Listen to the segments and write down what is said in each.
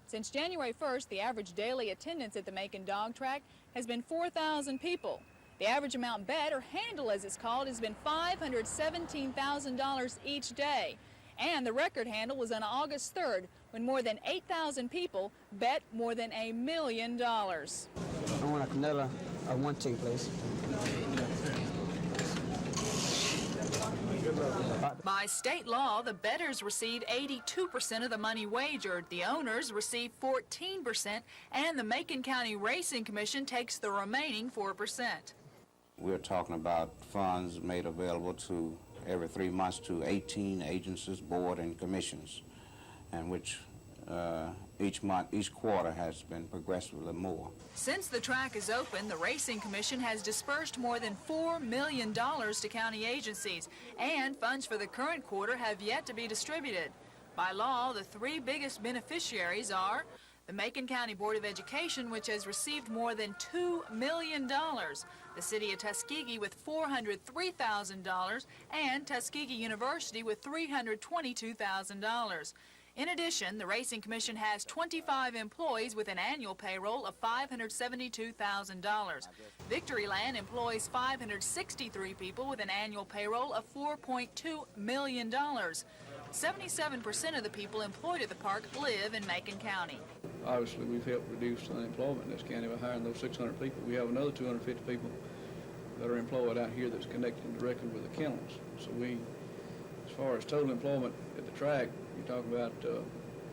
Since January 1st, the average daily attendance at the Macon Dog Track has been 4,000 people. The average amount bet, or handle as it's called, has been $517,000 each day. And the record handle was on August 3rd, when more than 8,000 people bet more than $1 million. I want a Canela, a 1 ticket, please. By state law, the bettors receive 82% of the money wagered, the owners receive 14%, and the Macon County Racing Commission takes the remaining 4%. We're talking about funds made available to every 3 months to 18 agencies, board, and commissions, and which each quarter has been progressively more. Since the track is open, the Racing Commission has dispersed more than $4 million to county agencies, and funds for the current quarter have yet to be distributed. By law, the 3 biggest beneficiaries are the Macon County Board of Education, which has received more than $2 million, the City of Tuskegee with $403,000, and Tuskegee University with $322,000. In addition, the Racing Commission has 25 employees with an annual payroll of $572,000. Victoryland employs 563 people with an annual payroll of $4.2 million. 77% of the people employed at the park live in Macon County. Obviously, we've helped reduce unemployment in this county by hiring those 600 people. We have another 250 people that are employed out here that's connected directly with the kennels. So we, as far as total employment at the track, you're talking about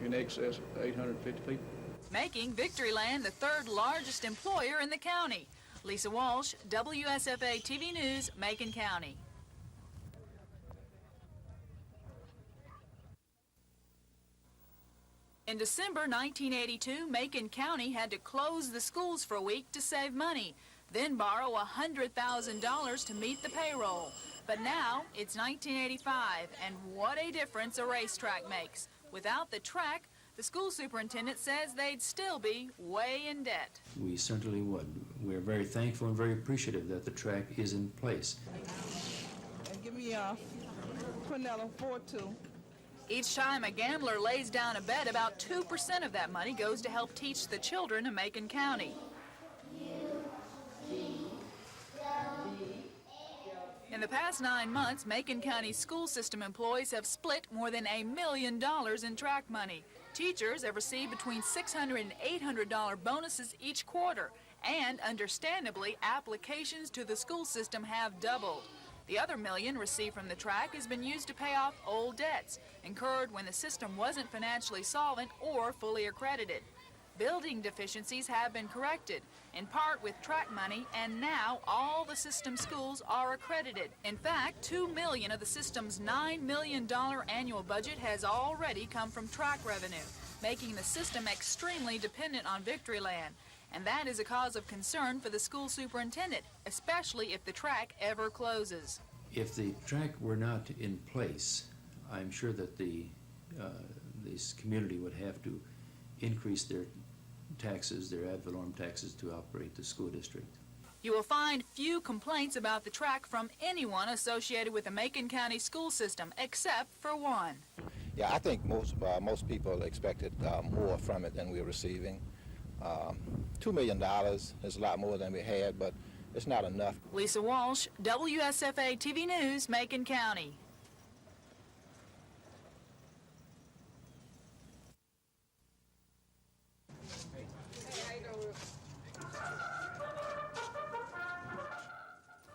in excess of 850 people. Making Victoryland the 3rd largest employer in the county. Lisa Walsh, WSFA TV News, Macon County. In December 1982, Macon County had to close the schools for a week to save money, then borrow $100,000 to meet the payroll. But now it's 1985, and what a difference a racetrack makes. Without the track, the school superintendent says they'd still be way in debt. We certainly would. We're very thankful and very appreciative that the track is in place. And give me a Quinella 4-2. Each time a gambler lays down a bet, about 2% of that money goes to help teach the children of Macon County. In the past 9 months, Macon County school system employees have split more than $1 million in track money. Teachers have received between $600 and $800 bonuses each quarter, and understandably, applications to the school system have doubled. The other $1 million received from the track has been used to pay off old debts incurred when the system wasn't financially solvent or fully accredited. Building deficiencies have been corrected, in part with track money, and now all the system schools are accredited. In fact, $2 million of the system's $9 million annual budget has already come from track revenue, making the system extremely dependent on Victoryland. And that is a cause of concern for the school superintendent, especially if the track ever closes. If the track were not in place, I'm sure that this community would have to increase their taxes, their ad valorem taxes, to operate the school district. You will find few complaints about the track from anyone associated with the Macon County school system, except for one. Yeah, I think most people expected more from it than we're receiving. $2 million is a lot more than we had, but it's not enough. Lisa Walsh, WSFA TV News, Macon County.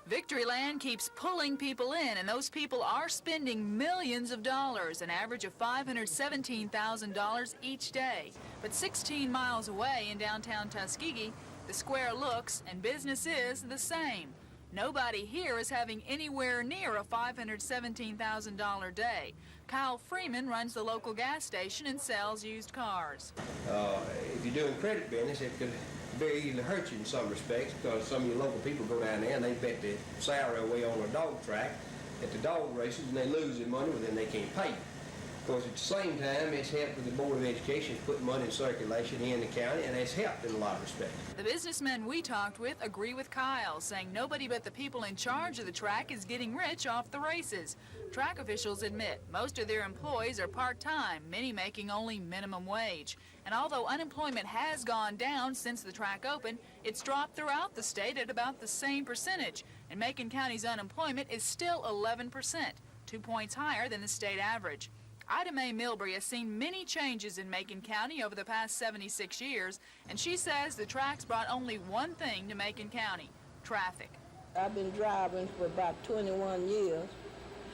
Victoryland keeps pulling people in, and those people are spending millions of dollars, an average of $517,000 each day. But 16 miles away in downtown Tuskegee, the square looks and business is the same. Nobody here is having anywhere near a $517,000 day. Kyle Freeman runs the local gas station and sells used cars. If you're doing credit business, it could very easily hurt you in some respects, because some of your local people go down there and they bet their salary away on a dog track at the dog races, and they lose their money, but then they can't pay you. Because at the same time, it's helped with the Board of Education putting money in circulation here in the county, and it's helped in a lot of respects. The businessmen we talked with agree with Kyle, saying nobody but the people in charge of the track is getting rich off the races. Track officials admit most of their employees are part-time, many making only minimum wage. And although unemployment has gone down since the track opened, it's dropped throughout the state at about the same percentage. And Macon County's unemployment is still 11%, 2 points higher than the state average. Ida Mae Milbury has seen many changes in Macon County over the past 76 years, and she says the track's brought only one thing to Macon County: traffic. I've been driving for about 21 years,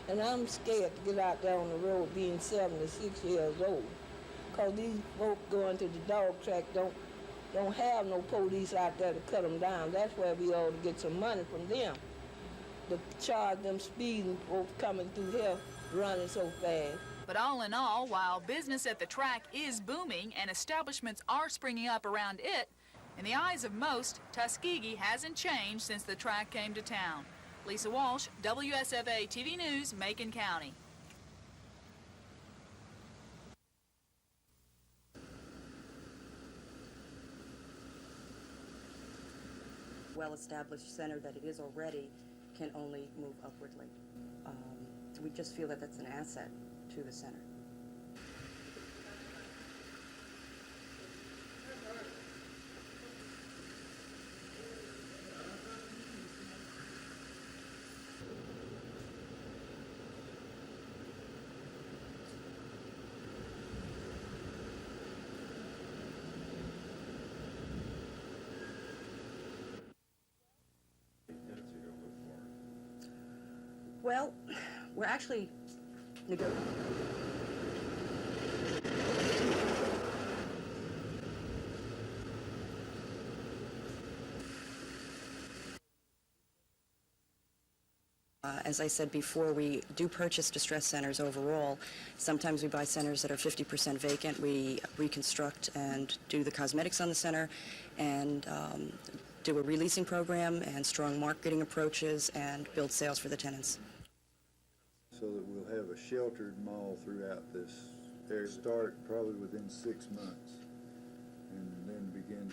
and I'm scared to get out there on the road being 76 years old, because these folk going to the dog track don't have no police out there to cut them down. That's where we ought to get some money from them, to charge them speeding folks coming through here running so fast. But all in all, while business at the track is booming and establishments are springing up around it, in the eyes of most, Tuskegee hasn't changed since the track came to town. Lisa Walsh, WSFA TV News, Macon County. Well-established center that it is already can only move upwardly. We just feel that that's an asset to the center. Well, we're actually negotiating. As I said before, we do purchase distress centers overall. Sometimes we buy centers that are 50% vacant. We reconstruct and do the cosmetics on the center and do a releasing program and strong marketing approaches and build sales for the tenants. So that we'll have a sheltered mall throughout this area. Start probably within 6 months and then begin.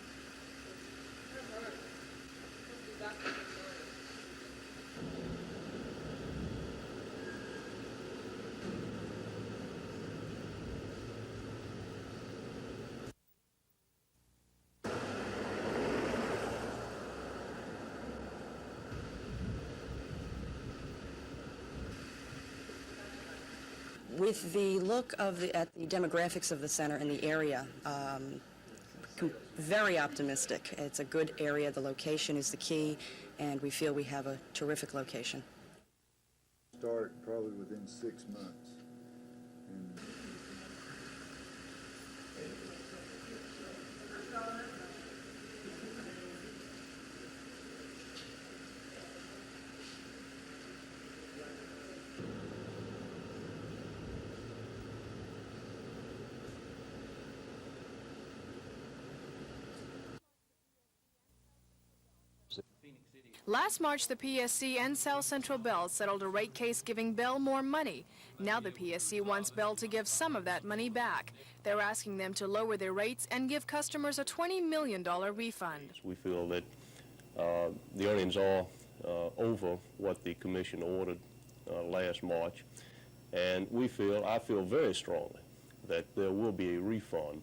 With the look of at the demographics of the center and the area, very optimistic. It's a good area. The location is the key, and we feel we have a terrific location. Start probably within 6 months. And Last March, the PSC and South Central Bell settled a rate case giving Bell more money. Now the PSC wants Bell to give some of that money back. They're asking them to lower their rates and give customers a $20 million refund. We feel that the earnings are over what the commission ordered last March, and I feel very strongly that there will be a refund.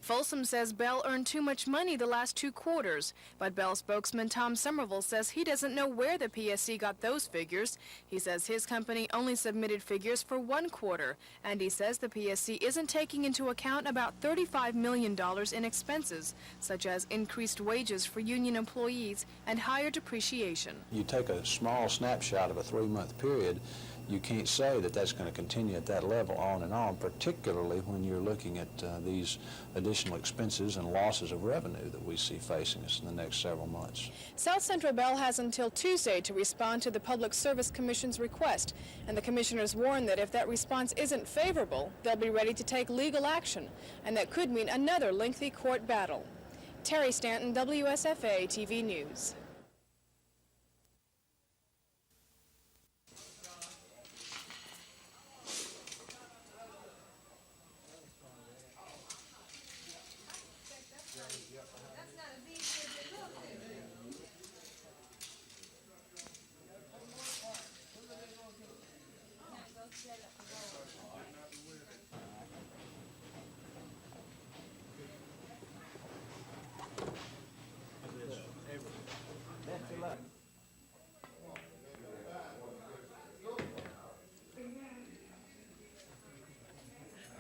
Folsom says Bell earned too much money the last 2 quarters, but Bell spokesman Tom Somerville says he doesn't know where the PSC got those figures. He says his company only submitted figures for 1 quarter, and he says the PSC isn't taking into account about $35 million in expenses, such as increased wages for union employees and higher depreciation. You take a small snapshot of a 3-month period, you can't say that that's going to continue at that level on and on, particularly when you're looking at these additional expenses and losses of revenue that we see facing us in the next several months. South Central Bell has until Tuesday to respond to the Public Service Commission's request, and the commissioners warn that if that response isn't favorable, they'll be ready to take legal action, and that could mean another lengthy court battle. Terry Stanton, WSFA TV News.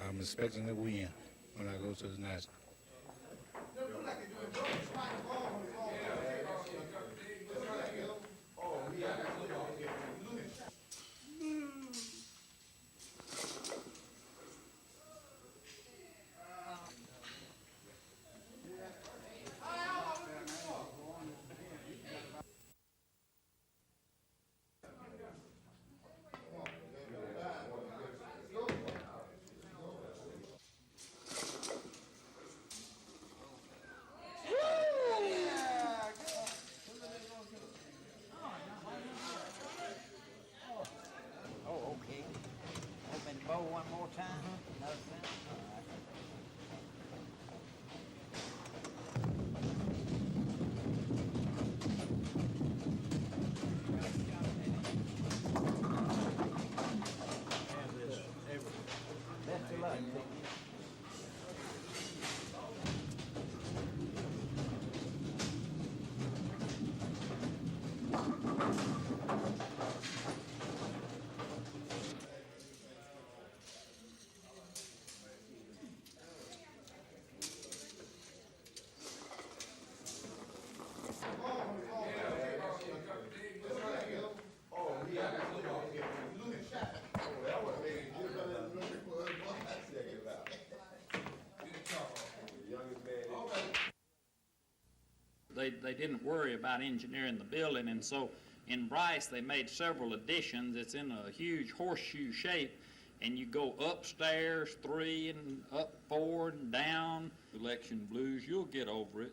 I'm expecting to win when I go to the national. Oh, okay. Open the bowl one more time. Another time. All right. Best of luck. They didn't worry about engineering the building, and so in Bryce they made several additions. It's in a huge horseshoe shape, and you go upstairs 3 and up 4 and down. Election blues, you'll get over it.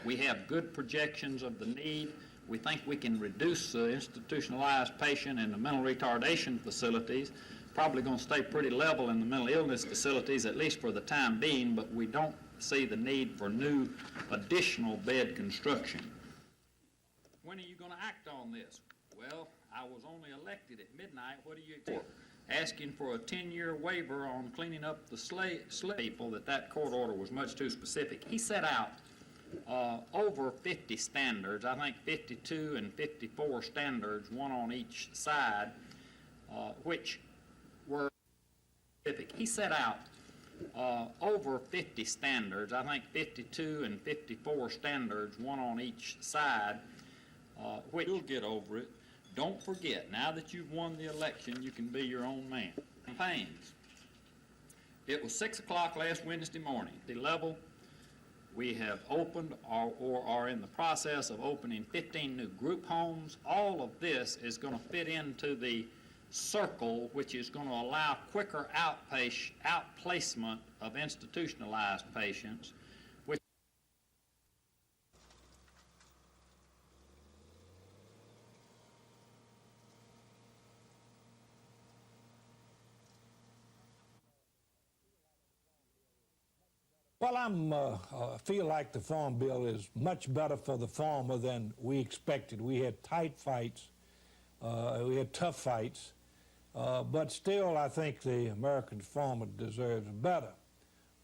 We have good projections of the need. We think we can reduce the institutionalized patient in the mental retardation facilities. Probably going to stay pretty level in the mental illness facilities, at least for the time being, but we don't see the need for new additional bed construction. When are you going to act on this? Well, I was only elected at midnight. What do you expect? Asking for a 10-year waiver on cleaning up the slave people, that court order was much too specific. He set out over 50 standards, I think 52 and 54 standards, one on each side, which were specific. He set out over 50 standards, I think 52 and 54 standards, one on each side, which you'll get over it. Don't forget, now that you've won the election, you can be your own man. Campaigns. It was 6 o'clock last Wednesday morning. The level, we have opened or are in the process of opening 15 new group homes. All of this is going to fit into the circle, which is going to allow quicker outplacement of institutionalized patients, which Well, I feel like the Farm Bill is much better for the farmer than we expected. We had tight fights, we had tough fights, but still I think the American farmer deserves better.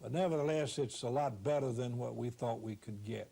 But nevertheless, it's a lot better than what we thought we could get.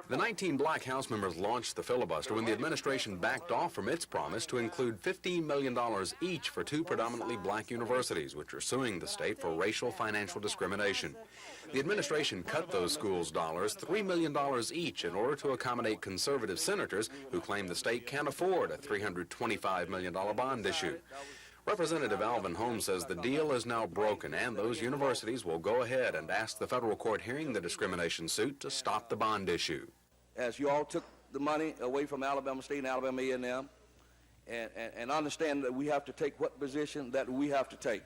The 19 black House members launched the filibuster when the administration backed off from its promise to include $15 million each for 2 predominantly black universities, which are suing the state for racial financial discrimination. The administration cut those schools' dollars, $3 million each, in order to accommodate conservative senators who claim the state can't afford a $325 million bond issue. Representative Alvin Holmes says the deal is now broken and those universities will go ahead and ask the federal court hearing the discrimination suit to stop the bond issue. As you all took the money away from Alabama State and Alabama A&M, and understand that we have to take what position that we have to take.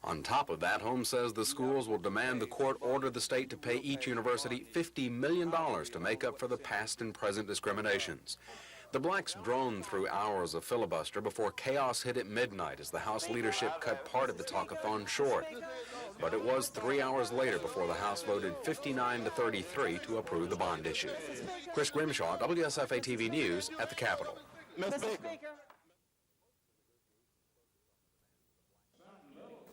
On top of that, Holmes says the schools will demand the court order the state to pay each university $50 million to make up for the past and present discriminations. The blacks droned through hours of filibuster before chaos hit at midnight as the House leadership cut part of the talkathon short. But it was 3 hours later before the House voted 59 to 33 to approve the bond issue. Chris Grimshaw, WSFA TV News at the Capitol. Mr. Speaker.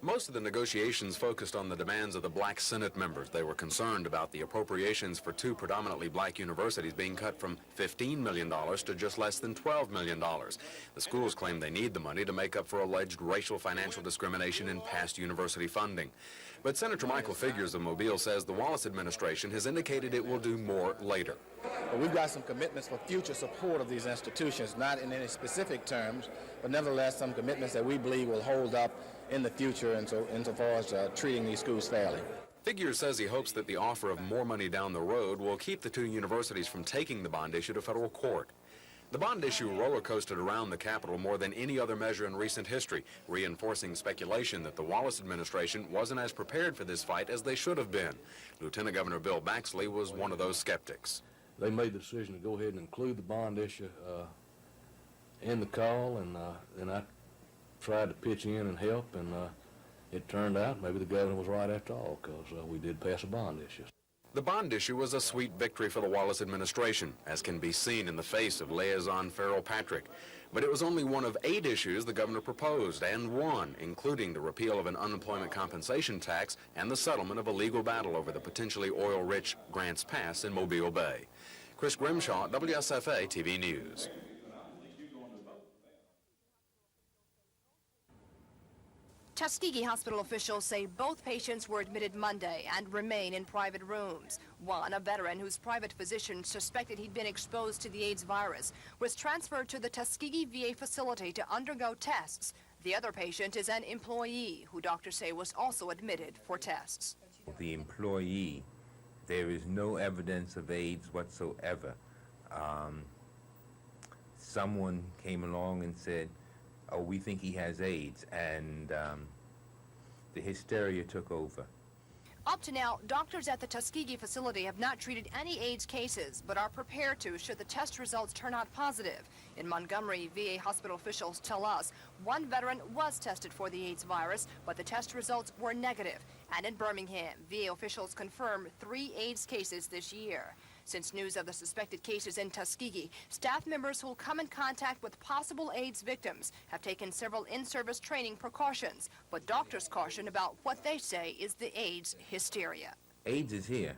Most of the negotiations focused on the demands of the black Senate members. They were concerned about the appropriations for 2 predominantly black universities being cut from $15 million to just less than $12 million. The schools claim they need the money to make up for alleged racial financial discrimination in past university funding. But Senator Michael Figures of Mobile says the Wallace administration has indicated it will do more later. We've got some commitments for future support of these institutions, not in any specific terms, but nevertheless some commitments that we believe will hold up in the future insofar as treating these schools fairly. Figures says he hopes that the offer of more money down the road will keep the 2 universities from taking the bond issue to federal court. The bond issue roller coasted around the Capitol more than any other measure in recent history, reinforcing speculation that the Wallace administration wasn't as prepared for this fight as they should have been. Lieutenant Governor Bill Baxley was one of those skeptics. They made the decision to go ahead and include the bond issue in the call, and I tried to pitch in and help, and it turned out maybe the governor was right after all, because we did pass a bond issue. The bond issue was a sweet victory for the Wallace administration, as can be seen in the face of liaison Farrell Patrick. But it was only one of 8 issues the governor proposed, and won, including the repeal of an unemployment compensation tax and the settlement of a legal battle over the potentially oil-rich Grants Pass in Mobile Bay. Chris Grimshaw, WSFA TV News. Tuskegee hospital officials say both patients were admitted Monday and remain in private rooms. One, a veteran whose private physician suspected he'd been exposed to the AIDS virus, was transferred to the Tuskegee VA facility to undergo tests. The other patient is an employee who doctors say was also admitted for tests. The employee, there is no evidence of AIDS whatsoever. Someone came along and said, "Oh, we think he has AIDS," and the hysteria took over. Up to now, doctors at the Tuskegee facility have not treated any AIDS cases, but are prepared to should the test results turn out positive. In Montgomery, VA hospital officials tell us one veteran was tested for the AIDS virus, but the test results were negative. And in Birmingham, VA officials confirmed 3 AIDS cases this year. Since news of the suspected cases in Tuskegee, staff members who'll come in contact with possible AIDS victims have taken several in-service training precautions, but doctors caution about what they say is the AIDS hysteria. AIDS is here,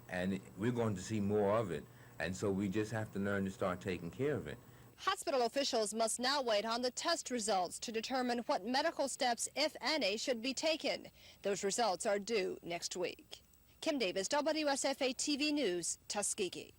and we're going to see more of it, and so we just have to learn to start taking care of it. Hospital officials must now wait on the test results to determine what medical steps, if any, should be taken. Those results are due next week. Kim Davis, WSFA TV News, Tuskegee.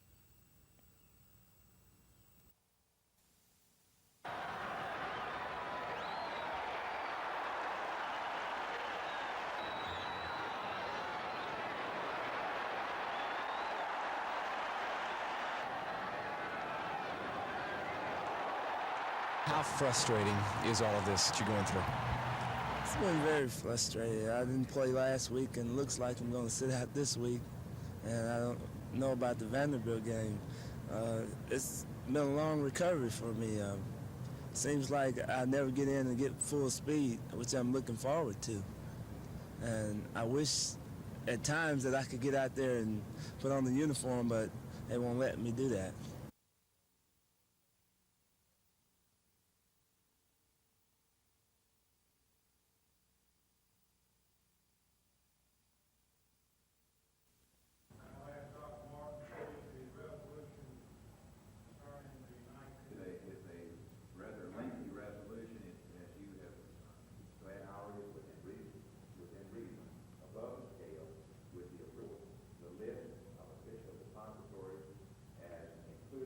How frustrating is all of this that you're going through? It's been very frustrating. I didn't play last week, and it looks like I'm going to sit out this week. And I don't know about the Vanderbilt game. It's been a long recovery for me. Seems like I never get in and get full speed, which I'm looking forward to. And I wish at times that I could get out there and put on the uniform, but they won't let me do that. Including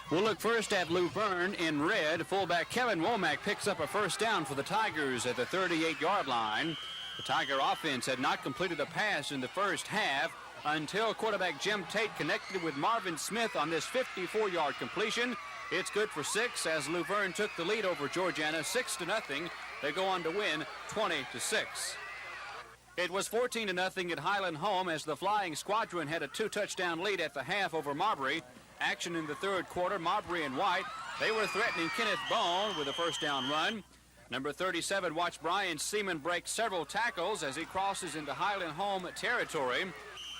We'll look first at Luverne in red. Fullback Kevin Womack picks up a first down for the Tigers at the 38-yard line. The Tiger offense had not completed a pass in the first half until quarterback Jim Tate connected with Marvin Smith on this 54-yard completion. It's good for 6 as Luverne took the lead over Georgiana 6-0. They go on to win 20-6. It was 14-0 at Highland Home as the Flying Squadron had a 2-touchdown lead at the half over Marbury. Action in the third quarter, Marbury and White, they were threatening Kenneth Bone with a first down run. Number 37 watched Brian Seaman break several tackles as he crosses into Highland Home territory.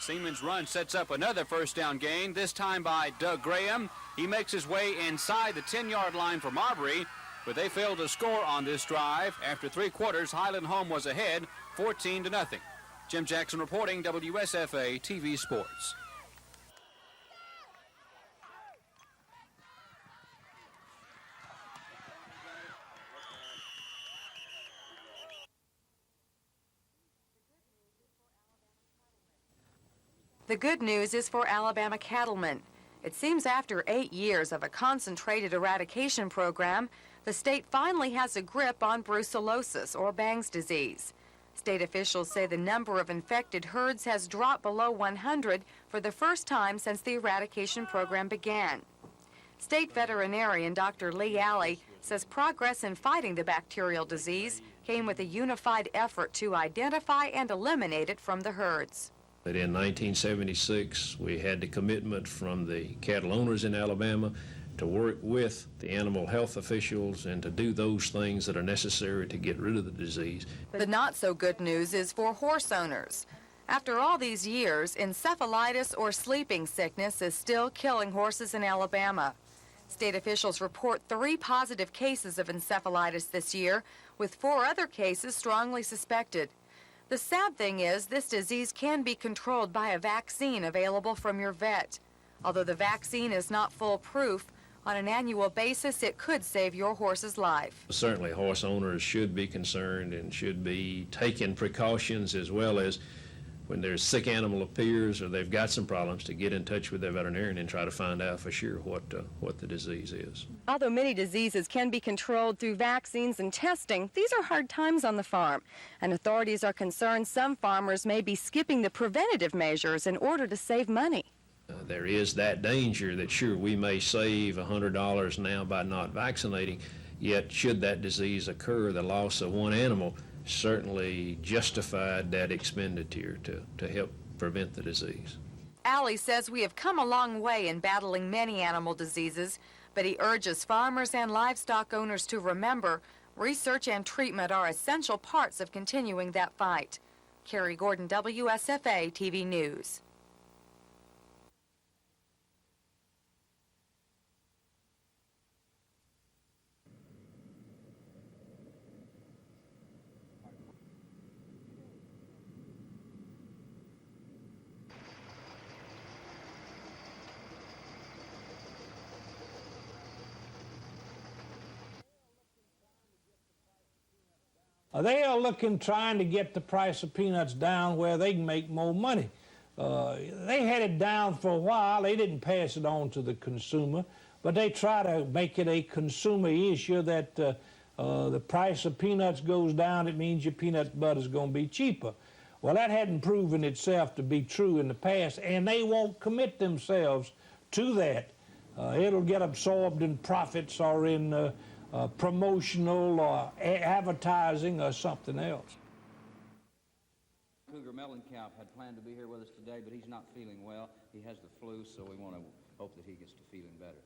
Seaman's run sets up another first down gain, this time by Doug Graham. He makes his way inside the 10-yard line for Marbury, but they failed to score on this drive. After 3 quarters, Highland Home was ahead 14-0. Jim Jackson reporting, WSFA TV Sports. The good news is for Alabama cattlemen. It seems after 8 years of a concentrated eradication program, the state finally has a grip on brucellosis, or Bang's disease. State officials say the number of infected herds has dropped below 100 for the first time since the eradication program began. State veterinarian Dr. Lee Alley says progress in fighting the bacterial disease came with a unified effort to identify and eliminate it from the herds. That in 1976, we had the commitment from the cattle owners in Alabama to work with the animal health officials and to do those things that are necessary to get rid of the disease. The not so good news is for horse owners. After all these years, encephalitis or sleeping sickness is still killing horses in Alabama. State officials report 3 positive cases of encephalitis this year, with 4 other cases strongly suspected. The sad thing is this disease can be controlled by a vaccine available from your vet. Although the vaccine is not foolproof, on an annual basis it could save your horse's life. Certainly horse owners should be concerned and should be taking precautions, as well as when their sick animal appears or they've got some problems, to get in touch with their veterinarian and try to find out for sure what the disease is. Although many diseases can be controlled through vaccines and testing, these are hard times on the farm, and authorities are concerned some farmers may be skipping the preventative measures in order to save money. There is that danger that sure, we may save $100 now by not vaccinating, yet should that disease occur, the loss of one animal certainly justified that expenditure to help prevent the disease. Alley says we have come a long way in battling many animal diseases, but he urges farmers and livestock owners to remember research and treatment are essential parts of continuing that fight. Carrie Gordon, WSFA TV News. They are trying to get the price of peanuts down where they can make more money. They had it down for a while. They didn't pass it on to the consumer, but they try to make it a consumer issue that the price of peanuts goes down. It means your peanut butter is going to be cheaper. Well, that hadn't proven itself to be true in the past, and they won't commit themselves to that. It'll get absorbed in profits or in promotional or advertising or something else. Cougar Mellencamp had planned to be here with us today, but he's not feeling well. He has the flu, so we want to hope that he gets to feeling better.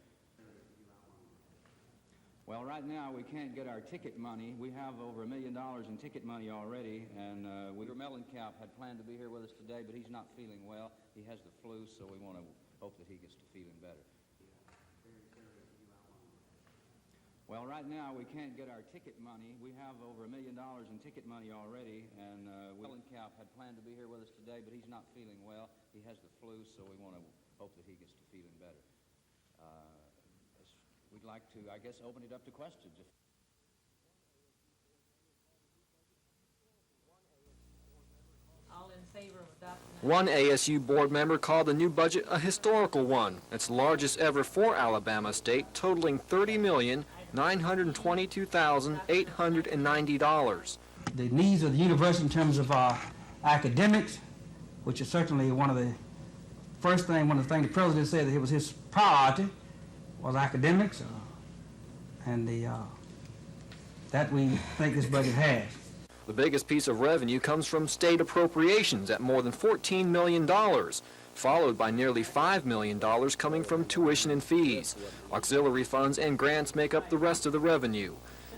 Well, right now we can't get our ticket money. We have over $1 million in ticket money already, and Cougar Mellencamp had planned to be here with us today, but he's not feeling well. He has the flu, so we want to hope that he gets to feeling better. Well, right now we can't get our ticket money. We have over $1 million in ticket money already, and Mellencamp had planned to be here with us today, but he's not feeling well. He has the flu, so we want to hope that he gets to feeling better. We'd like to, I guess, open it up to questions. All in One ASU board member called the new budget a historical one, its largest ever for Alabama State, totaling $30,922,890. The needs of the university in terms of academics, which is certainly one of the things the president said that it was his priority, was academics, and that we think this budget has. The biggest piece of revenue comes from state appropriations at more than $14 million, followed by nearly $5 million coming from tuition and fees. Auxiliary funds and grants make up the rest of the revenue.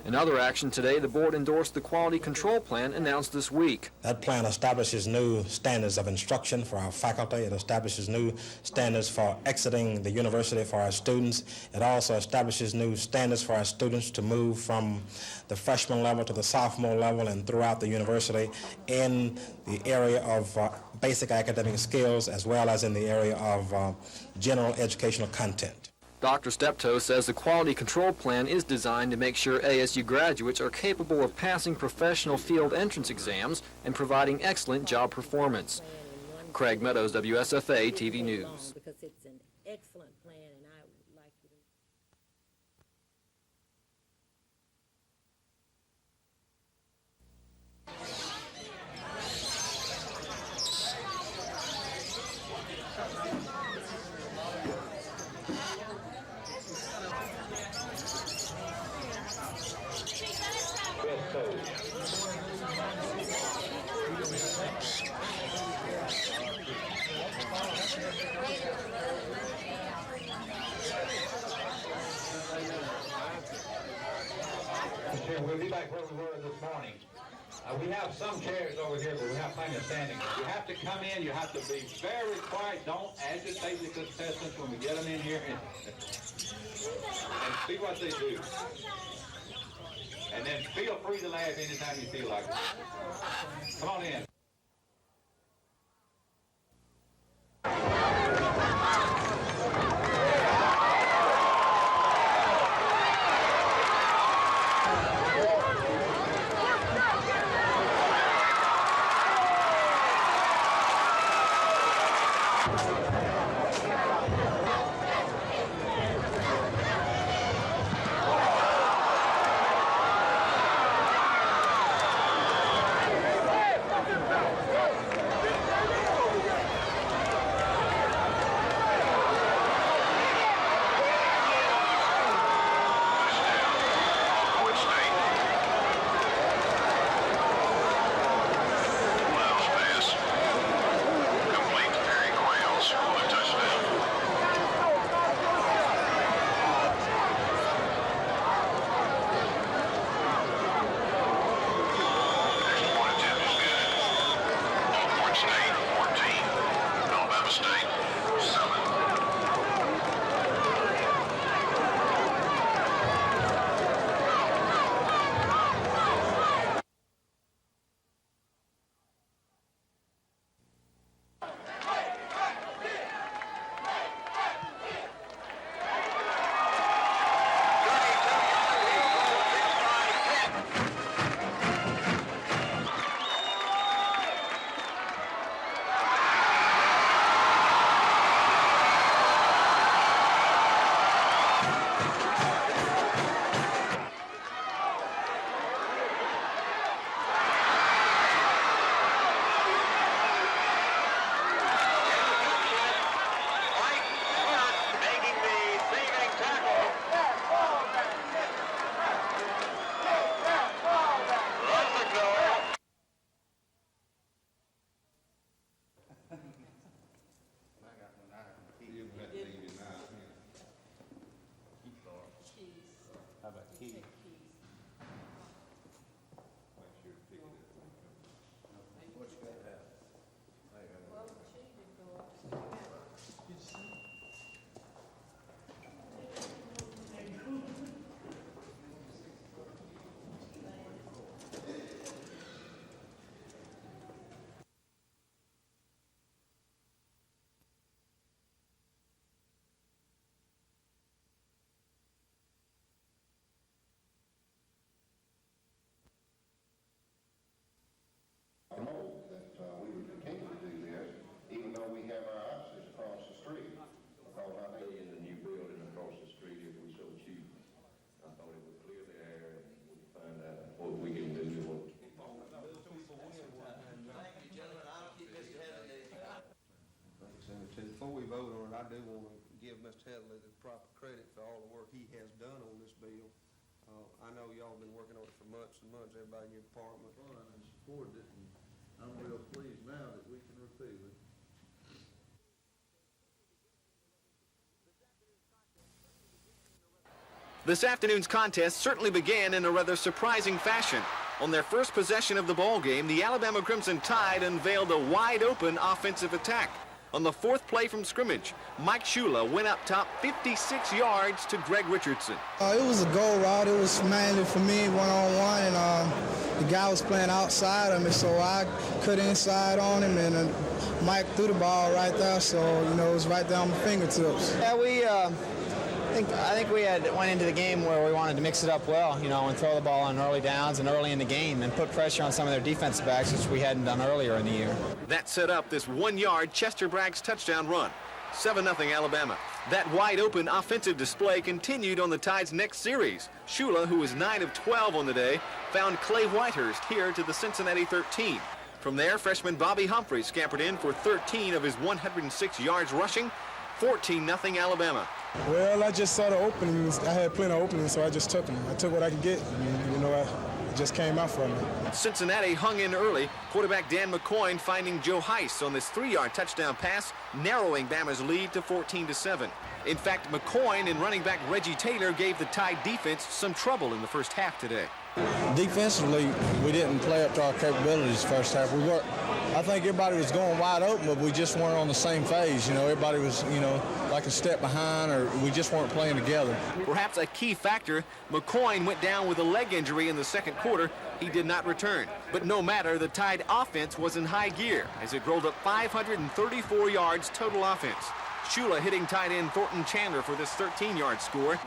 In other action today, the board endorsed the quality control plan announced this week. That plan establishes new standards of instruction for our faculty. It establishes new standards for exiting the university for our students. It also establishes new standards for our students to move from the freshman level to the sophomore level and throughout the university in the area of basic academic skills as well as in the area of general educational content. Dr. Steptoe says the quality control plan is designed to make sure ASU graduates are capable of passing professional field entrance exams and providing excellent job performance. Craig Meadows, WSFA TV News. Because it's an excellent plan, and I would like you to... We'll be back where we were this morning. We have some chairs over here, but we have plenty of standing. You have to come in. You have to be very quiet. Don't agitate the contestants when we get them in here. And see what they do. And then feel free to laugh anytime you feel like it. Come on in. I do want to give Mr. Headley the proper credit for all the work he has done on this bill. I know y'all been working on it for months and months, everybody in your department. Well, and supported it, and I'm real pleased now that we can repeal it. This afternoon's contest certainly began in a rather surprising fashion. On their first possession of the ball game, the Alabama Crimson Tide unveiled a wide-open offensive attack. On the fourth play from scrimmage, Mike Shula went up top 56 yards to Greg Richardson. It was a goal route. It was mainly for me one-on-one, and the guy was playing outside of me, so I cut inside on him, and Mike threw the ball right there, so, you know, it was right there on my fingertips. Yeah, I think we went into the game where we wanted to mix it up well, you know, and throw the ball on early downs and early in the game and put pressure on some of their defensive backs, which we hadn't done earlier in the year. That set up this 1-yard Chester Bragg's touchdown run. 7-0 Alabama. That wide-open offensive display continued on the Tide's next series. Shula, who was 9 of 12 on the day, found Clay Whitehurst here to the Cincinnati 13. From there, freshman Bobby Humphrey scampered in for 13 of his 106 yards rushing. 14-0 Alabama. Well, I just saw the openings. I had plenty of openings, so I just took them. I took what I could get, and, you know, it just came out for me. Cincinnati hung in early. Quarterback Dan McCoy finding Joe Heiss on this 3-yard touchdown pass, narrowing Bama's lead to 14-7. In fact, McCoy and running back Reggie Taylor gave the Tide defense some trouble in the first half today. Defensively, we didn't play up to our capabilities first half. I think everybody was going wide open, but we just weren't on the same phase. You know, everybody was, you know, like a step behind, or we just weren't playing together. Perhaps a key factor, McCoy went down with a leg injury in the second quarter. He did not return. But no matter, the Tide offense was in high gear as it rolled up 534 yards total offense. Shula hitting tight end Thornton Chandler for this 13-yard score.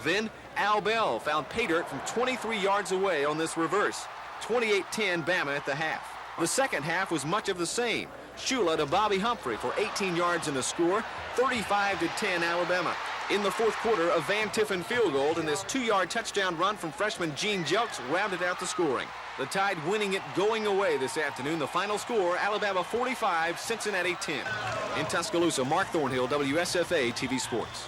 Then Al Bell found pay dirt from 23 yards away on this reverse. 28-10 Bama at the half. The second half was much of the same. Shula to Bobby Humphrey for 18 yards in the score, 35-10 Alabama. In the fourth quarter, a Van Tiffen field goal and this 2-yard touchdown run from freshman Gene Jelks rounded out the scoring. The Tide winning it going away this afternoon. The final score, Alabama 45, Cincinnati 10. In Tuscaloosa, Mark Thornhill, WSFA TV Sports.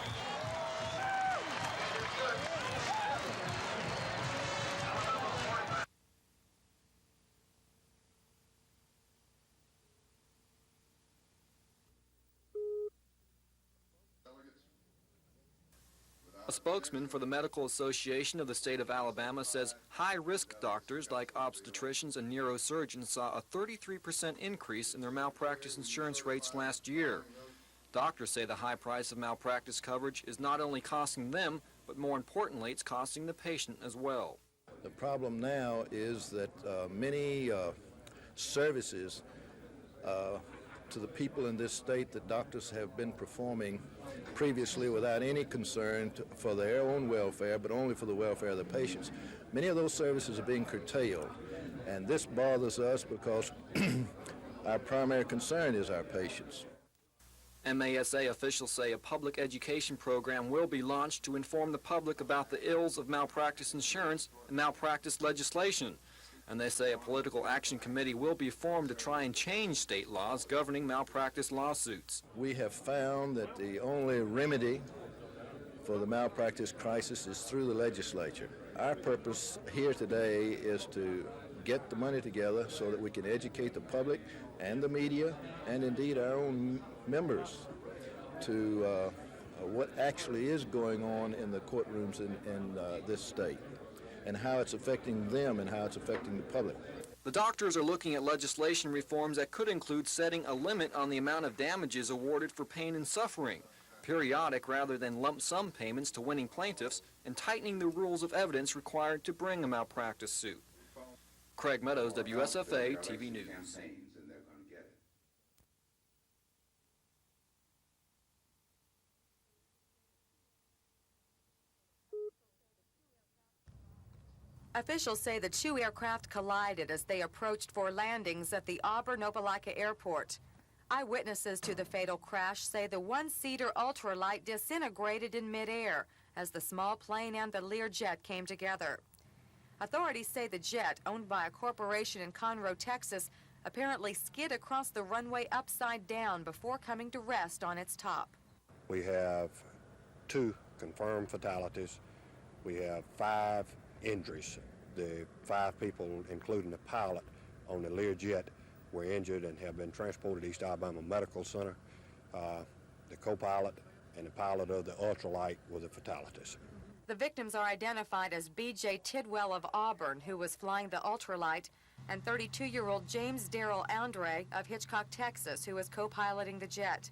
A spokesman for the Medical Association of the state of Alabama says high-risk doctors like obstetricians and neurosurgeons saw a 33% increase in their malpractice insurance rates last year. Doctors say the high price of malpractice coverage is not only costing them, but more importantly, it's costing the patient as well. The problem now is that many services to the people in this state that doctors have been performing previously without any concern for their own welfare, but only for the welfare of the patients. Many of those services are being curtailed, and this bothers us because our primary concern is our patients. MASA officials say a public education program will be launched to inform the public about the ills of malpractice insurance and malpractice legislation. And they say a political action committee will be formed to try and change state laws governing malpractice lawsuits. We have found that the only remedy for the malpractice crisis is through the legislature. Our purpose here today is to get the money together so that we can educate the public and the media and indeed our own members to what actually is going on in the courtrooms in this state, and how it's affecting them and how it's affecting the public. The doctors are looking at legislation reforms that could include setting a limit on the amount of damages awarded for pain and suffering, periodic rather than lump sum payments to winning plaintiffs, and tightening the rules of evidence required to bring a malpractice suit. Craig Meadows, WSFA TV News. Officials say the two aircraft collided as they approached for landings at the Auburn-Opelika Airport. Eyewitnesses to the fatal crash say the one-seater ultralight disintegrated in midair as the small plane and the Learjet came together. Authorities say the jet, owned by a corporation in Conroe, Texas, apparently skid across the runway upside down before coming to rest on its top. We have 2 confirmed fatalities. We have 5 injuries. The 5 people, including the pilot on the Learjet, were injured and have been transported to East Alabama Medical Center. The co-pilot and the pilot of the ultralight were the fatalities. The victims are identified as B.J. Tidwell of Auburn, who was flying the ultralight, and 32-year-old James Darrell Andre of Hitchcock, Texas, who was co-piloting the jet.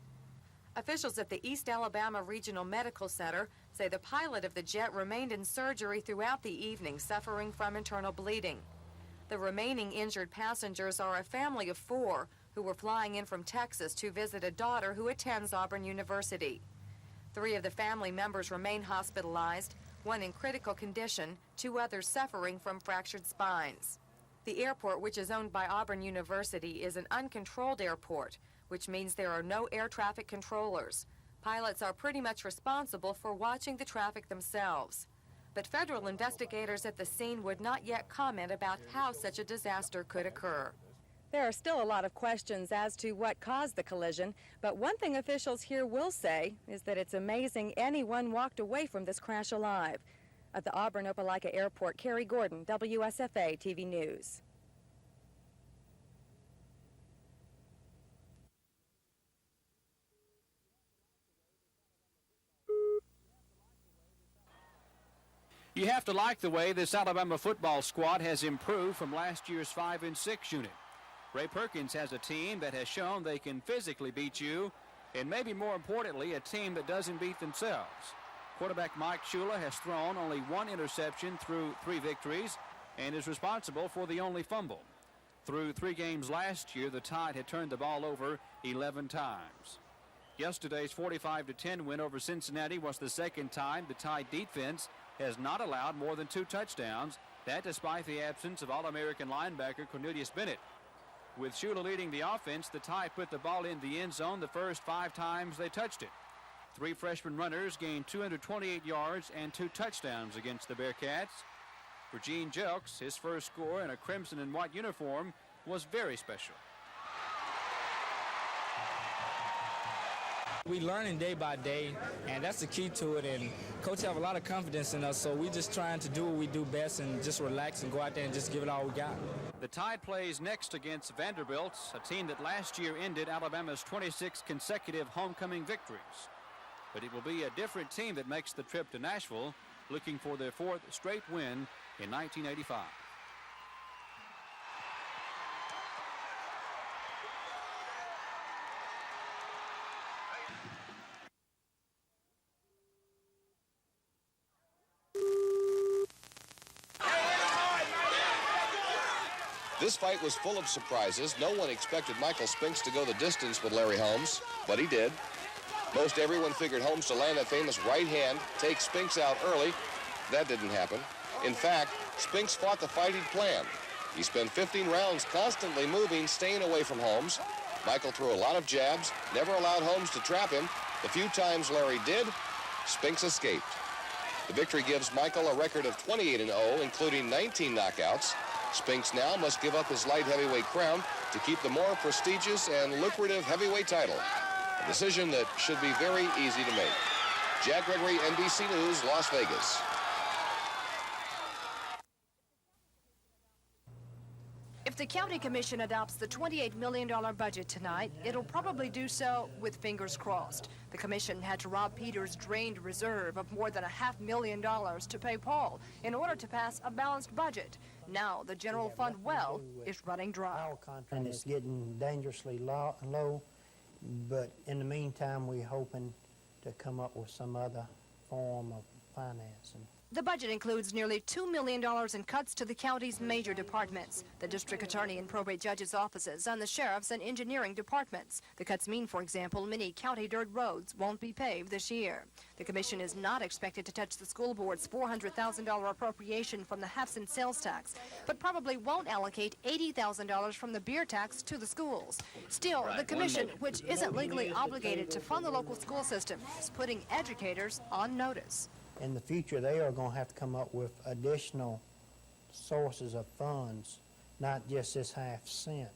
Officials at the East Alabama Regional Medical Center say the pilot of the jet remained in surgery throughout the evening, suffering from internal bleeding. The remaining injured passengers are a family of 4 who were flying in from Texas to visit a daughter who attends Auburn University. 3 of the family members remain hospitalized, 1 in critical condition, 2 others suffering from fractured spines. The airport, which is owned by Auburn University, is an uncontrolled airport, which means there are no air traffic controllers. Pilots are pretty much responsible for watching the traffic themselves. But federal investigators at the scene would not yet comment about how such a disaster could occur. There are still a lot of questions as to what caused the collision, but one thing officials here will say is that it's amazing anyone walked away from this crash alive. At the Auburn-Opelika Airport, Carrie Gordon, WSFA TV News. You have to like the way this Alabama football squad has improved from last year's 5-6 unit. Ray Perkins has a team that has shown they can physically beat you, and maybe more importantly, a team that doesn't beat themselves. Quarterback Mike Shula has thrown only 1 interception through 3 victories and is responsible for the only fumble. Through 3 games last year, the Tide had turned the ball over 11 times. Yesterday's 45-10 win over Cincinnati was the second time the Tide defense has not allowed more than 2 touchdowns, that despite the absence of All-American linebacker Cornelius Bennett. With Shula leading the offense, the Tide put the ball in the end zone the first 5 times they touched it. 3 freshman runners gained 228 yards and 2 touchdowns against the Bearcats. For Gene Jelks, his first score in a crimson and white uniform was very special. We learning day by day, and that's the key to it. And Coach have a lot of confidence in us, so we just trying to do what we do best and just relax and go out there and just give it all we got. The Tide plays next against Vanderbilt, a team that last year ended Alabama's 26 consecutive homecoming victories. But it will be a different team that makes the trip to Nashville, looking for their 4th straight win in 1985. This fight was full of surprises. No one expected Michael Spinks to go the distance with Larry Holmes, but he did. Most everyone figured Holmes to land that famous right hand, take Spinks out early. That didn't happen. In fact, Spinks fought the fight he'd planned. He spent 15 rounds constantly moving, staying away from Holmes. Michael threw a lot of jabs, never allowed Holmes to trap him. The few times Larry did, Spinks escaped. The victory gives Michael a record of 28-0, including 19 knockouts. Spinks now must give up his light heavyweight crown to keep the more prestigious and lucrative heavyweight title. A decision that should be very easy to make. Jack Gregory, NBC News, Las Vegas. If the county commission adopts the $28 million budget tonight, it'll probably do so with fingers crossed. The commission had to rob Peter's drained reserve of more than $500,000 to pay Paul in order to pass a balanced budget. Now the general fund well is running dry. And it's getting dangerously low, but in the meantime, we're hoping to come up with some other form of financing. The budget includes nearly $2 million in cuts to the county's major departments, the district attorney and probate judge's offices, and the sheriff's and engineering departments. The cuts mean, for example, many county dirt roads won't be paved this year. The commission is not expected to touch the school board's $400,000 appropriation from the half-cent sales tax, but probably won't allocate $80,000 from the beer tax to the schools. Still, the commission, which isn't legally obligated to fund the local school system, is putting educators on notice. In the future, they are going to have to come up with additional sources of funds, not just this half cent.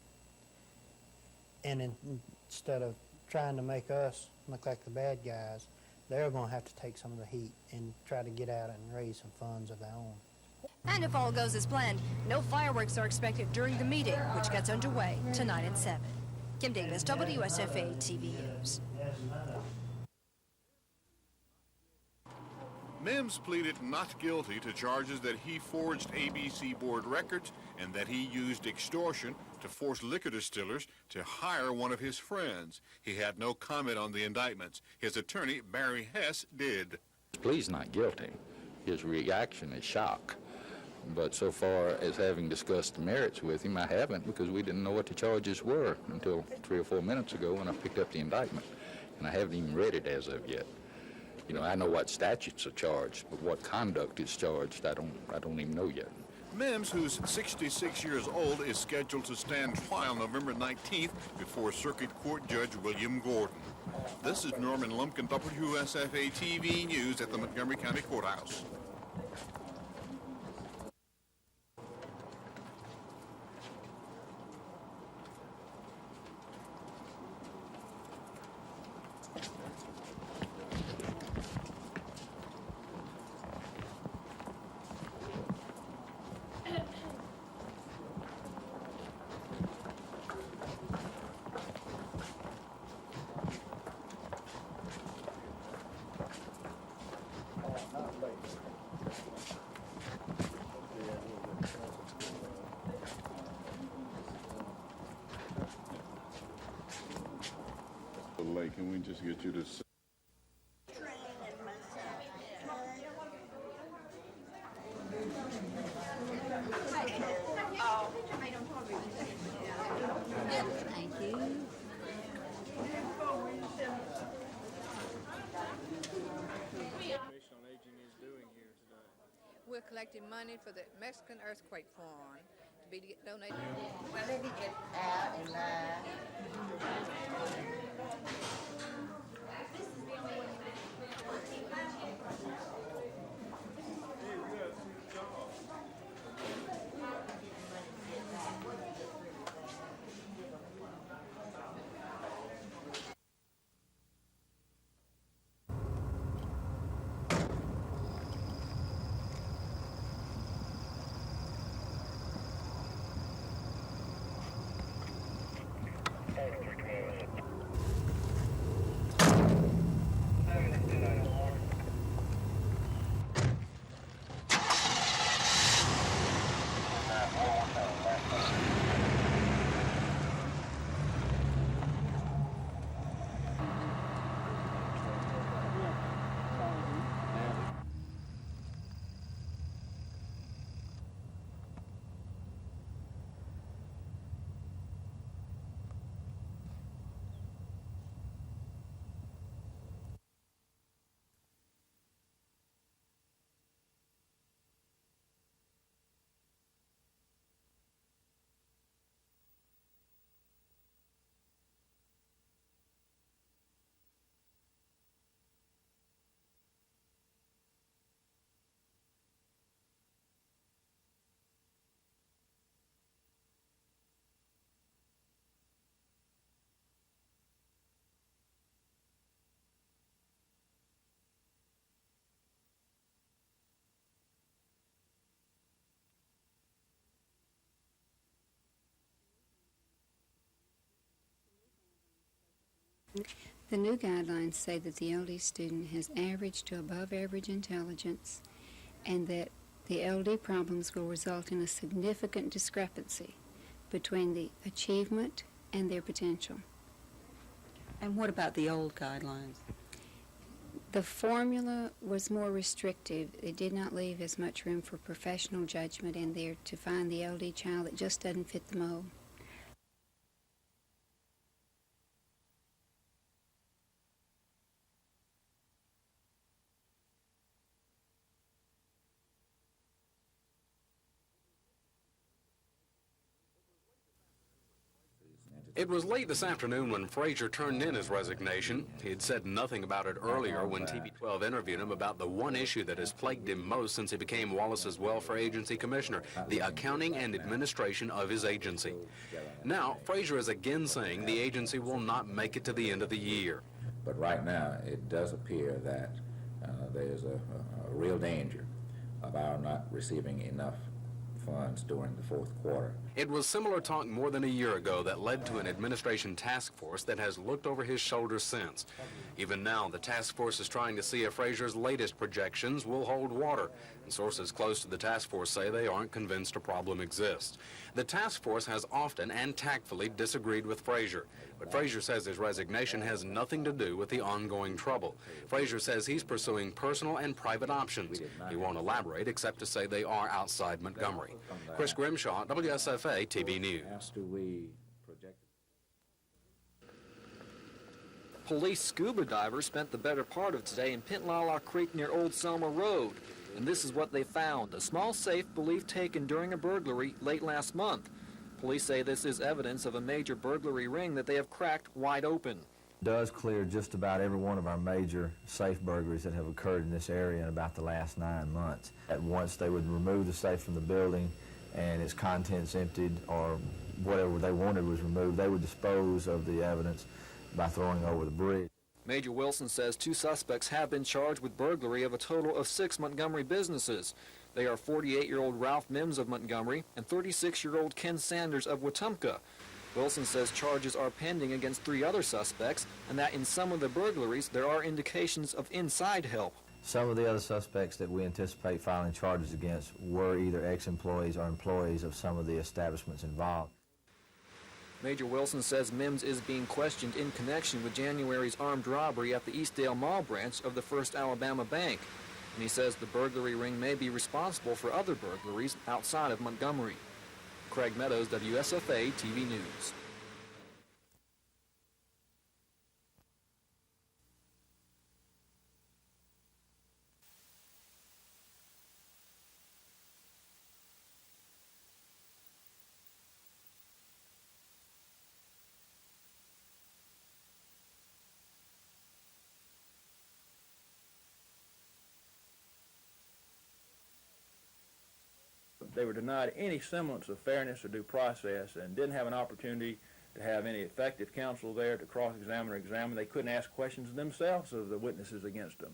And instead of trying to make us look like the bad guys, they're going to have to take some of the heat and try to get out and raise some funds of their own. And if all goes as planned, no fireworks are expected during the meeting, which gets underway tonight at 7. Kim Davis, WSFA TV News. Mims pleaded not guilty to charges that he forged ABC board records and that he used extortion to force liquor distillers to hire one of his friends. He had no comment on the indictments. His attorney, Barry Hess, did. His plea's not guilty. His reaction is shock. But so far as having discussed the merits with him, I haven't, because we didn't know what the charges were until 3 or 4 minutes ago when I picked up the indictment. And I haven't even read it as of yet. You know, I know what statutes are charged, but what conduct is charged, I don't even know yet. Mims, who's 66 years old, is scheduled to stand trial November 19th before Circuit Court Judge William Gordon. This is Norman Lumpkin, WSFA TV News at the Montgomery County Courthouse. Can we just get you to... Thank you. We're collecting money for the Mexican earthquake fund to be donated. Well, let me get out and The new guidelines say that the LD student has average to above average intelligence and that the LD problems will result in a significant discrepancy between the achievement and their potential. And what about the old guidelines? The formula was more restrictive. It did not leave as much room for professional judgment in there to find the LD child that just doesn't fit the mold. It was late this afternoon when Frazier turned in his resignation. He had said nothing about it earlier when TV12 interviewed him about the one issue that has plagued him most since he became Wallace's Welfare Agency Commissioner, the accounting and administration of his agency. Now, Frazier is again saying the agency will not make it to the end of the year. But right now, it does appear that there's a real danger of our not receiving enough funds during the fourth quarter. It was similar talk more than a year ago that led to an administration task force that has looked over his shoulder since. Even now, the task force is trying to see if Frazier's latest projections will hold water, and sources close to the task force say they aren't convinced a problem exists. The task force has often and tactfully disagreed with Frazier, but Frazier says his resignation has nothing to do with the ongoing trouble. Frazier says he's pursuing personal and private options. He won't elaborate except to say they are outside Montgomery. Chris Grimshaw, WSFA TV News. Police scuba divers spent the better part of today in Pintlala Creek near Old Selma Road. And this is what they found, a small safe believed taken during a burglary late last month. Police say this is evidence of a major burglary ring that they have cracked wide open. Does clear just about every one of our major safe burglaries that have occurred in this area in about the last 9 months. At once they would remove the safe from the building and its contents emptied or whatever they wanted was removed, they would dispose of the evidence by throwing over the bridge. Major Wilson says 2 suspects have been charged with burglary of a total of 6 Montgomery businesses. They are 48-year-old Ralph Mims of Montgomery and 36-year-old Ken Sanders of Wetumpka. Wilson says charges are pending against 3 other suspects and that in some of the burglaries there are indications of inside help. Some of the other suspects that we anticipate filing charges against were either ex-employees or employees of some of the establishments involved. Major Wilson says Mims is being questioned in connection with January's armed robbery at the Eastdale Mall branch of the First Alabama Bank. And he says the burglary ring may be responsible for other burglaries outside of Montgomery. Craig Meadows, WSFA TV News. They were denied any semblance of fairness or due process and didn't have an opportunity to have any effective counsel there to cross-examine or examine. They couldn't ask questions themselves of the witnesses against them.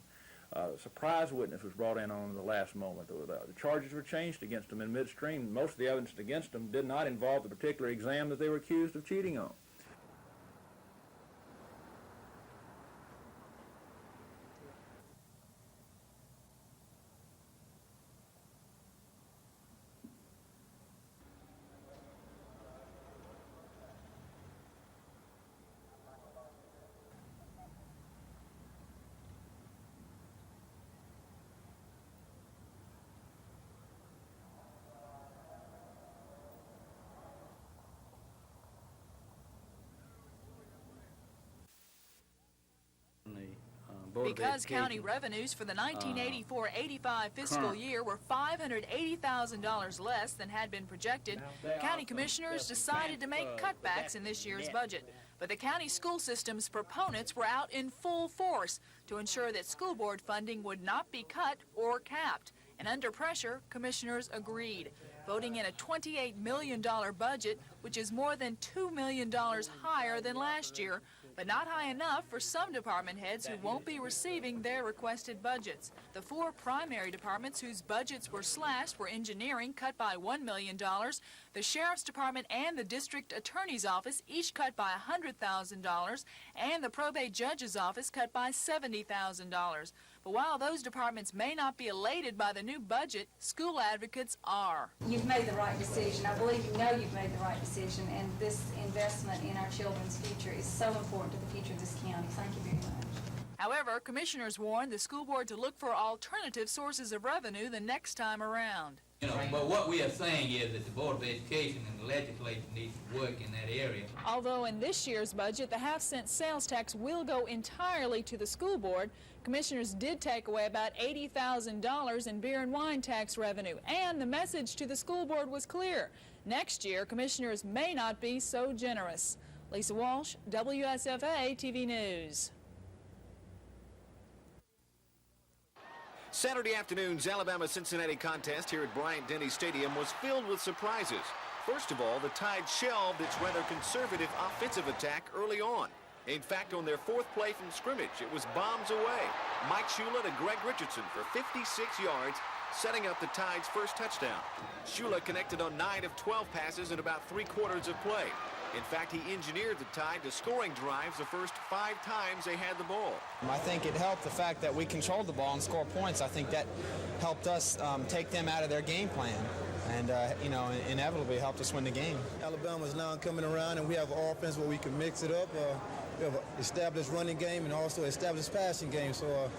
A surprise witness was brought in on the last moment. The charges were changed against them in midstream. Most of the evidence against them did not involve the particular exam that they were accused of cheating on. Because county revenues for the 1984-85 fiscal year were $580,000 less than had been projected, county commissioners decided to make cutbacks in this year's budget. But the county school system's proponents were out in full force to ensure that school board funding would not be cut or capped. And under pressure, commissioners agreed, voting in a $28 million budget, which is more than $2 million higher than last year, but not high enough for some department heads who won't be receiving their requested budgets. The 4 primary departments whose budgets were slashed were engineering, cut by $1 million, the sheriff's department and the district attorney's office each cut by $100,000, and the probate judge's office cut by $70,000. But while those departments may not be elated by the new budget, school advocates are. You've made the right decision. I believe you know you've made the right decision, and this investment in our children's future is so important to the future of this county. Thank you very much. However, commissioners warned the school board to look for alternative sources of revenue the next time around. But what we are saying is that the Board of Education and the legislature needs to work in that area. Although in this year's budget, the half-cent sales tax will go entirely to the school board, commissioners did take away about $80,000 in beer and wine tax revenue, and the message to the school board was clear. Next year, commissioners may not be so generous. Lisa Walsh, WSFA TV News. Saturday afternoon's Alabama-Cincinnati contest here at Bryant-Denny Stadium was filled with surprises. First of all, the Tide shelved its rather conservative offensive attack early on. In fact, on their fourth play from scrimmage, it was bombs away. Mike Shula to Greg Richardson for 56 yards, setting up the Tide's first touchdown. Shula connected on 9 of 12 passes in about 3/4 of play. In fact, he engineered the Tide to scoring drives the first 5 times they had the ball. I think it helped the fact that we controlled the ball and scored points. I think that helped us take them out of their game plan. And, you know, inevitably helped us win the game. Alabama's now coming around, and we have an offense where we can mix it up. We have an established running game and also an established passing game. So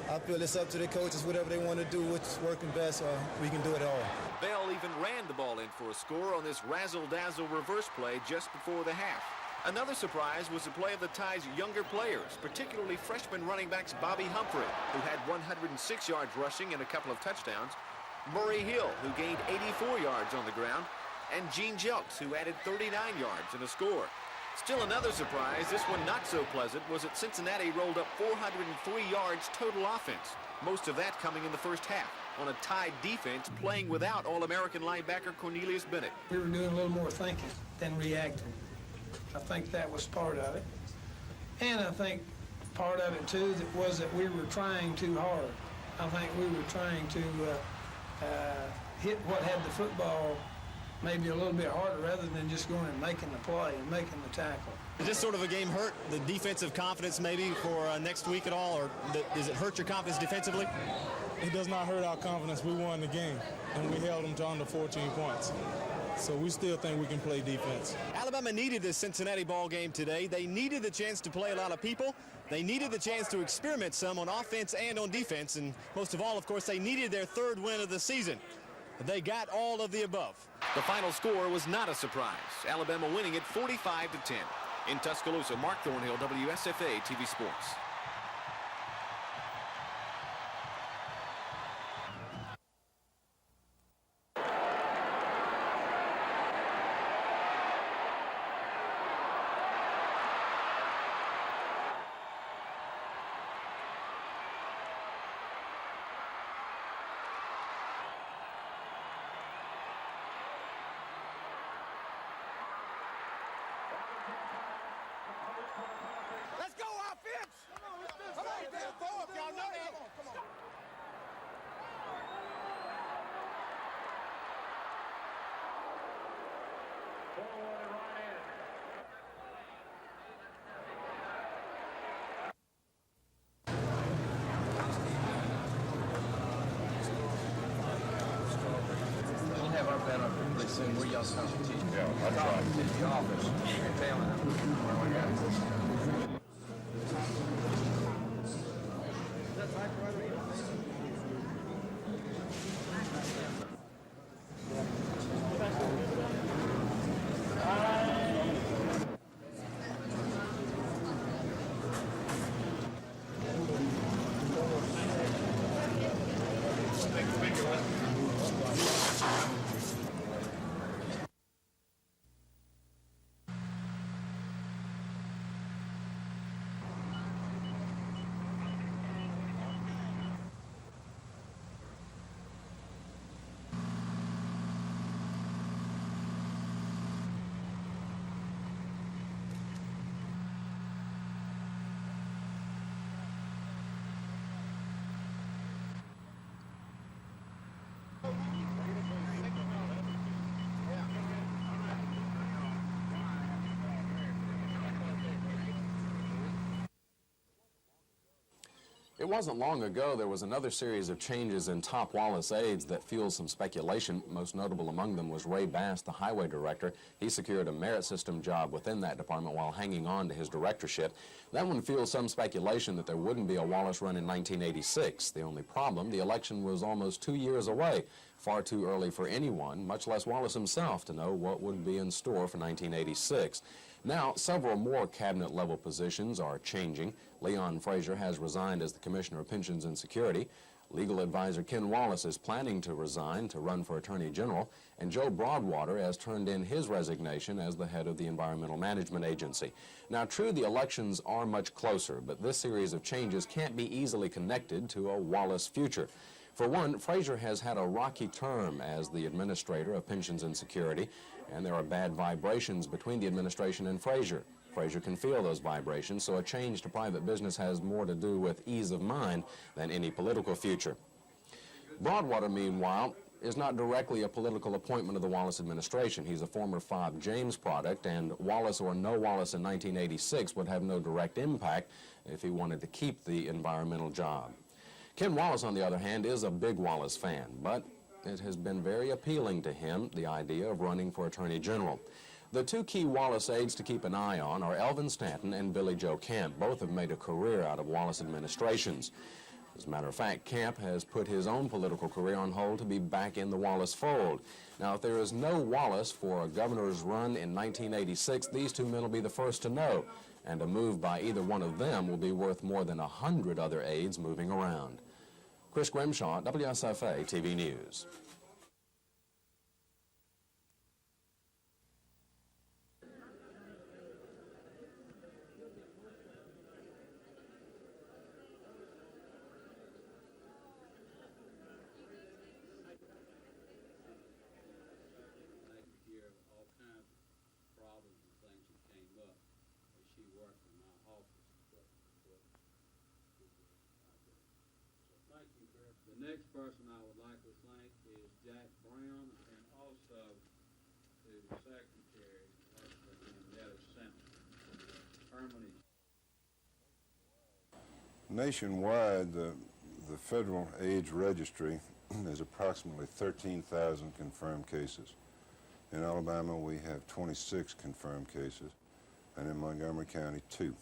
I feel it's up to the coaches, whatever they want to do, what's working best, we can do it all. Bell even ran the ball in for a score on this razzle-dazzle reverse play just before the half. Another surprise was the play of the Tide's younger players, particularly freshman running backs Bobby Humphrey, who had 106 yards rushing and a couple of touchdowns, Murray Hill, who gained 84 yards on the ground, and Gene Jelks, who added 39 yards and a score. Still another surprise, this one not so pleasant, was that Cincinnati rolled up 403 yards total offense, most of that coming in the first half, on a Tide defense playing without All-American linebacker Cornelius Bennett. We were doing a little more thinking than reacting. I think that was part of it. And I think part of it, too, was that we were trying too hard. I think we were trying to hit what had the football maybe a little bit harder rather than just going and making the play and making the tackle. Does this sort of a game hurt the defensive confidence maybe for next week at all, or does it hurt your confidence defensively? It does not hurt our confidence. We won the game, and we held them to under 14 points. So we still think we can play defense. Alabama needed this Cincinnati ball game today. They needed the chance to play a lot of people. They needed the chance to experiment some on offense and on defense. And most of all, of course, they needed their 3rd win of the season. They got all of the above. The final score was not a surprise. Alabama winning it 45-10. In Tuscaloosa, Mark Thornhill, WSFA TV Sports. Let's go, offense! Come on, y'all know that. Come on. We'll have our banner pretty soon. Where y'all come to? Yeah, I'll try. To the office. Tell them where we got. It wasn't long ago there was another series of changes in top Wallace aides that fueled some speculation. Most notable among them was Ray Bass, the highway director. He secured a merit system job within that department while hanging on to his directorship. That one fueled some speculation that there wouldn't be a Wallace run in 1986. The only problem, the election was almost 2 years away. Far too early for anyone, much less Wallace himself, to know what would be in store for 1986. Now, several more cabinet-level positions are changing. Leon Frazier has resigned as the Commissioner of Pensions and Security. Legal advisor Ken Wallace is planning to resign to run for Attorney General, and Joe Broadwater has turned in his resignation as the head of the Environmental Management Agency. Now, true, the elections are much closer, but this series of changes can't be easily connected to a Wallace future. For one, Frazier has had a rocky term as the Administrator of Pensions and Security, and there are bad vibrations between the administration and Frazier. Frazier can feel those vibrations, so a change to private business has more to do with ease of mind than any political future. Broadwater, meanwhile, is not directly a political appointment of the Wallace administration. He's a former 5 James product, and Wallace or no Wallace in 1986 would have no direct impact if he wanted to keep the environmental job. Ken Wallace, on the other hand, is a big Wallace fan, but it has been very appealing to him, the idea of running for Attorney General. The 2 key Wallace aides to keep an eye on are Elvin Stanton and Billy Joe Camp. Both have made a career out of Wallace administrations. As a matter of fact, Camp has put his own political career on hold to be back in the Wallace fold. Now, if there is no Wallace for a governor's run in 1986, these 2 men will be the first to know, and a move by either one of them will be worth more than 100 other aides moving around. Chris Grimshaw, WSFA TV News. The next person I would like to thank is Jack Brown, and also to the secretary, Netta Simpson. Harmony. Nationwide, the federal AIDS registry is approximately 13,000 confirmed cases. In Alabama, we have 26 confirmed cases, and in Montgomery County, 2.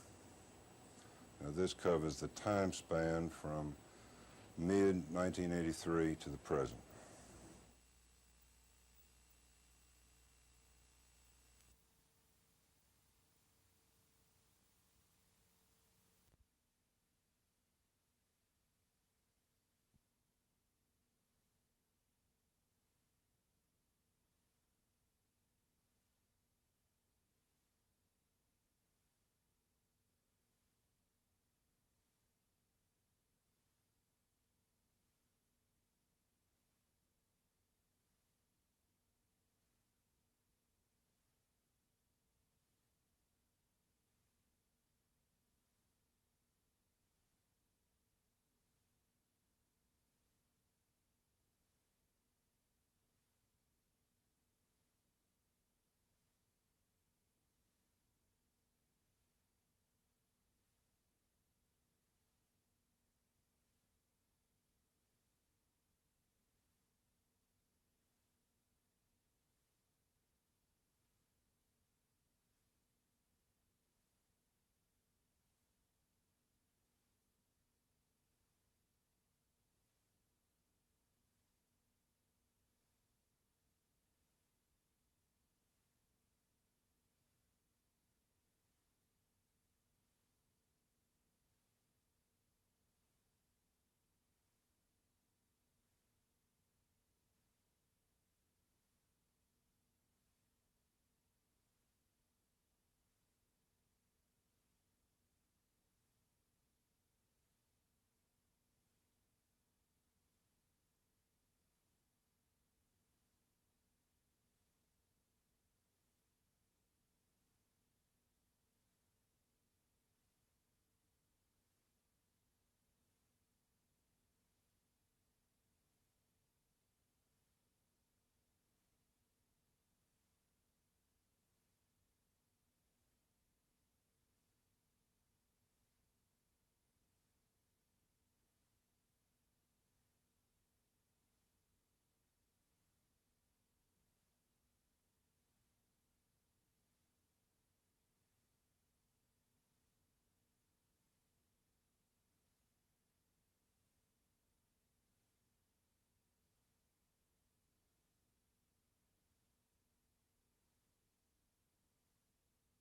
Now, this covers the time span from mid-1983 to the present.